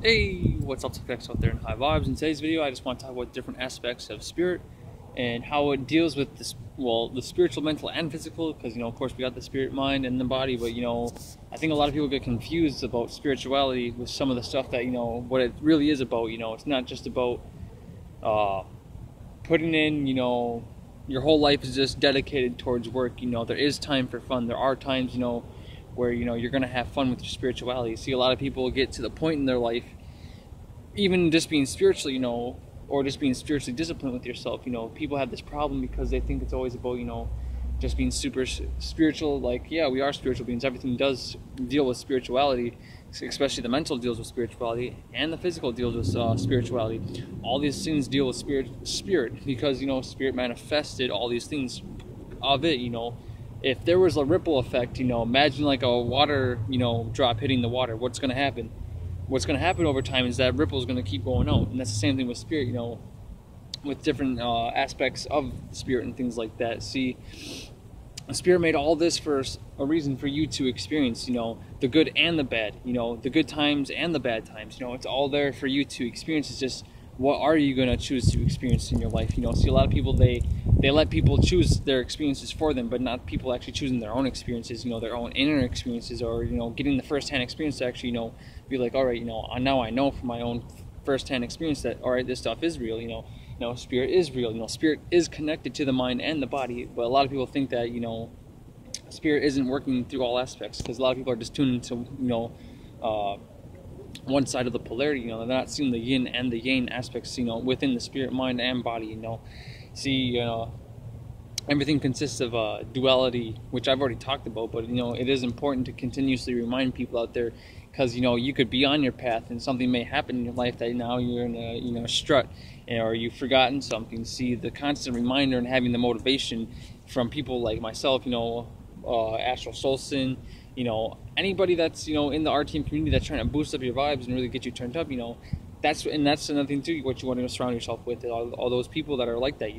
Hey, what's up, Tech out there in High Vibes? In today's video, I just want to talk about different aspects of spirit and how it deals with this, the spiritual, mental, and physical. Because of course, we got the spirit, mind, and the body. But I think a lot of people get confused about spirituality with some of the stuff that what it really is about. It's not just about putting in, your whole life is just dedicated towards work. There is time for fun. There are times, where you're gonna have fun with your spirituality. See, a lot of people get to the point in their life, even just being spiritual, or just being spiritually disciplined with yourself. People have this problem because they think it's always about just being super spiritual. Like, yeah, we are spiritual beings. Everything does deal with spirituality, especially the mental deals with spirituality, and the physical deals with spirituality. All these things deal with spirit because spirit manifested all these things of it. If there was a ripple effect, imagine like a water, drop hitting the water. What's going to happen? What's going to happen over time is that ripple is going to keep going out. And that's the same thing with spirit, with different aspects of spirit and things like that. See, spirit made all this for a reason for you to experience, the good and the bad, the good times and the bad times. It's all there for you to experience. It's just, what are you going to choose to experience in your life? See, a lot of people, they let people choose their experiences for them, but not people actually choosing their own experiences, their own inner experiences, or getting the first-hand experience to actually be like, all right, now I know from my own first-hand experience that, all right, this stuff is real. Spirit is real. Spirit is connected to the mind and the body. But a lot of people think that spirit isn't working through all aspects, because a lot of people are just tuned into one side of the polarity. They're not seeing the yin and the yang aspects within the spirit, mind, and body. See, everything consists of duality, which I've already talked about, but it is important to continuously remind people out there, because you could be on your path and something may happen in your life that now you're in a strut, or you've forgotten something. See, the constant reminder and having the motivation from people like myself, Astral Solson, anybody that's in the RTM community that's trying to boost up your vibes and really get you turned up, that's another thing too, what you want to surround yourself with, all those people that are like that.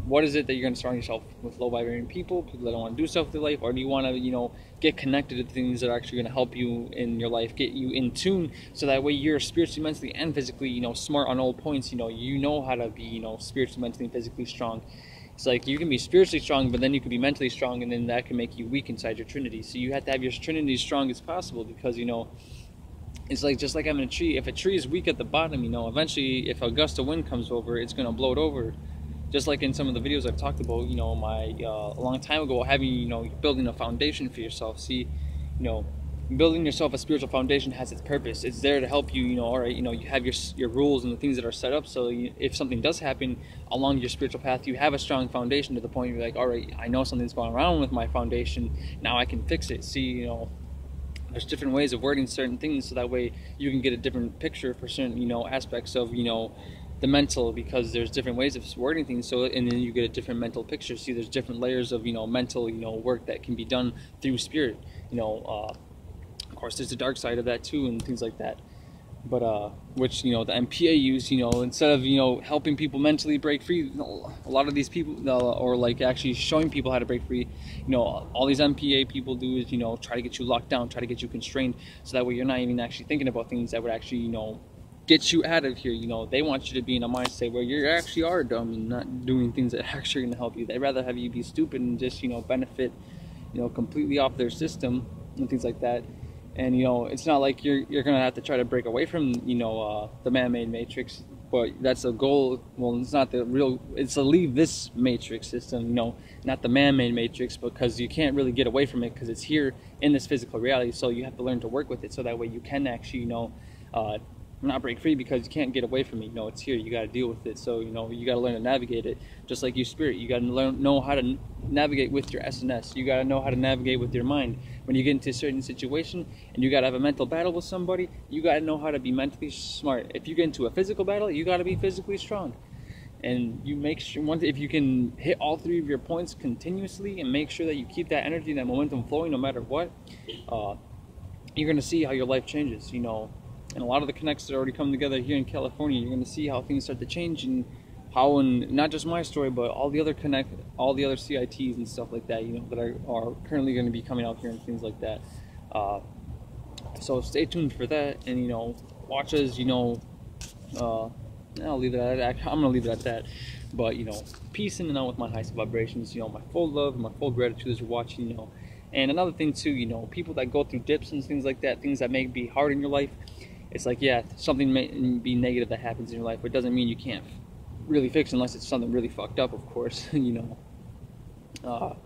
What is it that you're going to surround yourself with? Low vibrating people that don't want to do stuff with their life, or do you want to get connected to things that are actually going to help you in your life, get you in tune, so that way you're spiritually, mentally, and physically smart on all points. You know how to be spiritually, mentally, and physically strong. It's like you can be spiritually strong, but then you can be mentally strong, and then that can make you weak inside your trinity. So you have to have your trinity as strong as possible, because it's like, just like having a tree. If a tree is weak at the bottom, eventually if a gust of wind comes over, it's going to blow it over. Just like in some of the videos I've talked about, a long time ago, having, building a foundation for yourself. See, building yourself a spiritual foundation has its purpose. It's there to help you, all right, you have your rules and the things that are set up, so if something does happen along your spiritual path, you have a strong foundation to the point where you're like, all right, I know something's going around with my foundation, now I can fix it. See, there's different ways of wording certain things, so that way you can get a different picture for certain, aspects of, the mental, because there's different ways of wording things. So, and then you get a different mental picture. See, there's different layers of, mental, work that can be done through spirit. Of course, there's the dark side of that too, and things like that. But which the MPA use, instead of helping people mentally break free, a lot of these people, or like actually showing people how to break free, all these MPA people do is try to get you locked down, try to get you constrained, so that way you're not even actually thinking about things that would actually get you out of here. They want you to be in a mindset where you actually are dumb and not doing things that are actually going to help you. They'd rather have you be stupid and just benefit completely off their system and things like that. And it's not like you're gonna have to try to break away from the man-made matrix, but that's a goal. Well, it's not the real. It's to leave this matrix system, not the man-made matrix, because you can't really get away from it, because it's here in this physical reality. So you have to learn to work with it, so that way you can actually not break free, because you can't get away from it. It's here. You got to deal with it. So you got to learn to navigate it, just like you spirit. You got to know how to navigate with your SNS. You got to know how to navigate with your mind. When you get into a certain situation and you got to have a mental battle with somebody, you got to know how to be mentally smart. If you get into a physical battle, you got to be physically strong. And you make sure, if you can hit all three of your points continuously and make sure that you keep that energy, that momentum flowing no matter what, you're going to see how your life changes. And a lot of the connects that already come together here in California, you're going to see how things start to change, and how, and not just my story, but all the other CITs and stuff like that, that are currently going to be coming out here and things like that. So stay tuned for that, and watch us, you know, I'll leave it at that. I'm gonna leave it at that. But you know, peace in and out with my highest vibrations. You know, my full love, my full gratitude as you're watching. You know, and another thing too. You know, people that go through dips and things like that, things that may be hard in your life. It's like, yeah, something may be negative that happens in your life, but it doesn't mean you can't really fix it unless it's something really fucked up, of course. You know.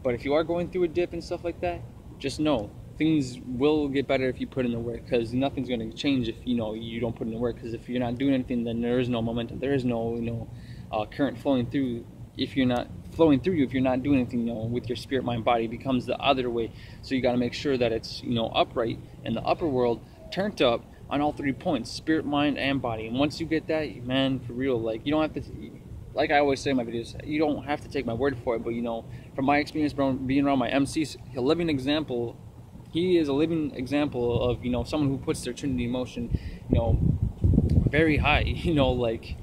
But if you are going through a dip and stuff like that, just know things will get better if you put in the work, because nothing's going to change if, you know, you don't put in the work. Because if you're not doing anything, then there is no momentum, there is no, you know, current flowing through. If you're not flowing through you, if you're not doing anything, you know, with your spirit, mind, body, it becomes the other way. So you got to make sure that it's, you know, upright in the upper world, turned up on all 3 points: spirit, mind, and body. And once you get that, man, for real, like, you don't have to, like I always say in my videos, you don't have to take my word for it, but you know, from my experience being around my MCs, a living example. He is a living example of, you know, someone who puts their Trinity in motion, you know, very high. You know, like,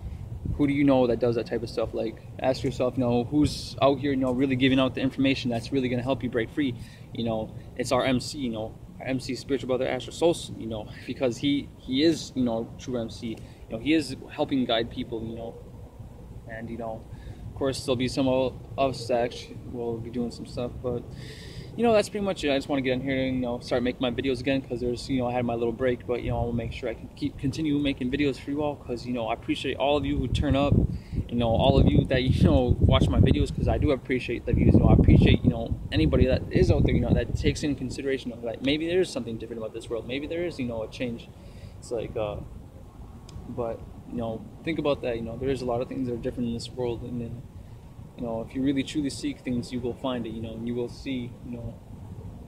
who do you know that does that type of stuff? Like, ask yourself, you know, who's out here, you know, really giving out the information that's really going to help you break free. You know, it's our MC, you know, our MC, spiritual brother Astro Solson, you know, because he is, you know, true MC. You know, he is helping guide people, you know, and, you know, of course there'll be some of us that actually will be doing some stuff, but you know, that's pretty much it. I just want to get in here and, you know, start making my videos again, because there's, you know, I had my little break, but you know, I'll make sure I can continue making videos for you all, because you know, I appreciate all of you who turn up, you know, all of you that, you know, watch my videos, because I do appreciate the views. You know, I appreciate, you know, anybody that is out there, you know, that takes in consideration of, like, maybe there is something different about this world, maybe there is, you know, a change. It's like, but you know, think about that. You know, there is a lot of things that are different in this world, and then, you know, if you really truly seek things, you will find it. You know, and you will see. You know,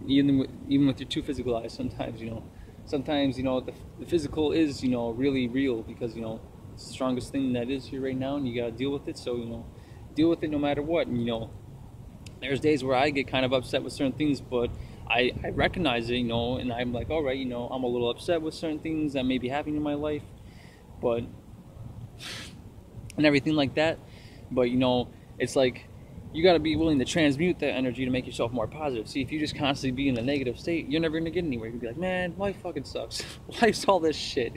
even with your 2 physical eyes, sometimes, you know, the physical is, you know, really real, because you know, it's the strongest thing that is here right now, and you gotta deal with it. So, you know, deal with it no matter what. And you know, there's days where I get kind of upset with certain things, but I recognize it, you know, and I'm like, all right, you know, I'm a little upset with certain things that may be happening in my life, but and everything like that. But you know, it's like, you got to be willing to transmute that energy to make yourself more positive. See, if you just constantly be in a negative state, you're never going to get anywhere. You'll be like, man, life fucking sucks. Life's all this shit.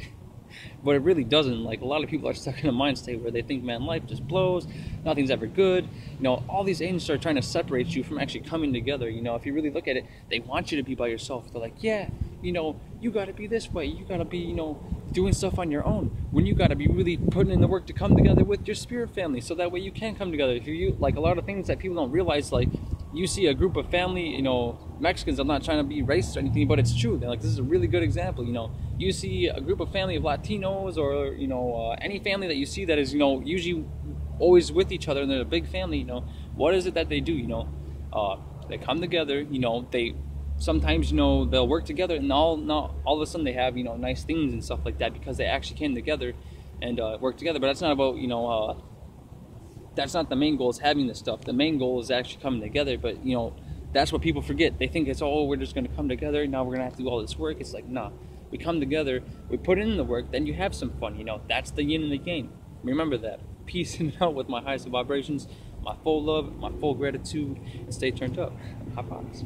But it really doesn't. Like, a lot of people are stuck in a mind state where they think, man, life just blows, nothing's ever good. You know, all these angels are trying to separate you from actually coming together. You know, if you really look at it, they want you to be by yourself. They're like, yeah, you know, you got to be this way. You got to be, you know, doing stuff on your own, when you got to be really putting in the work to come together with your spirit family, so that way you can come together. If you, like, a lot of things that people don't realize, like, you see a group of family, you know, Mexicans, I'm not trying to be racist or anything, but it's true. They're like, this is a really good example. You know, you see a group of family of Latinos, or, you know, any family that you see that is, you know, usually always with each other, and they're a big family, you know, what is it that they do? You know, they come together, you know, they sometimes, you know, they'll work together, and all of a sudden they have, you know, nice things and stuff like that, because they actually came together and worked together. But that's not about, you know, that's not the main goal, is having this stuff. The main goal is actually coming together. But you know, that's what people forget. They think it's, oh, we're just going to come together, now we're going to have to do all this work. It's like, nah, we come together, we put in the work, then you have some fun. You know, that's the yin and the yang. Remember that. Peace and out with my highest vibrations, my full love, my full gratitude, and stay turned up. I promise.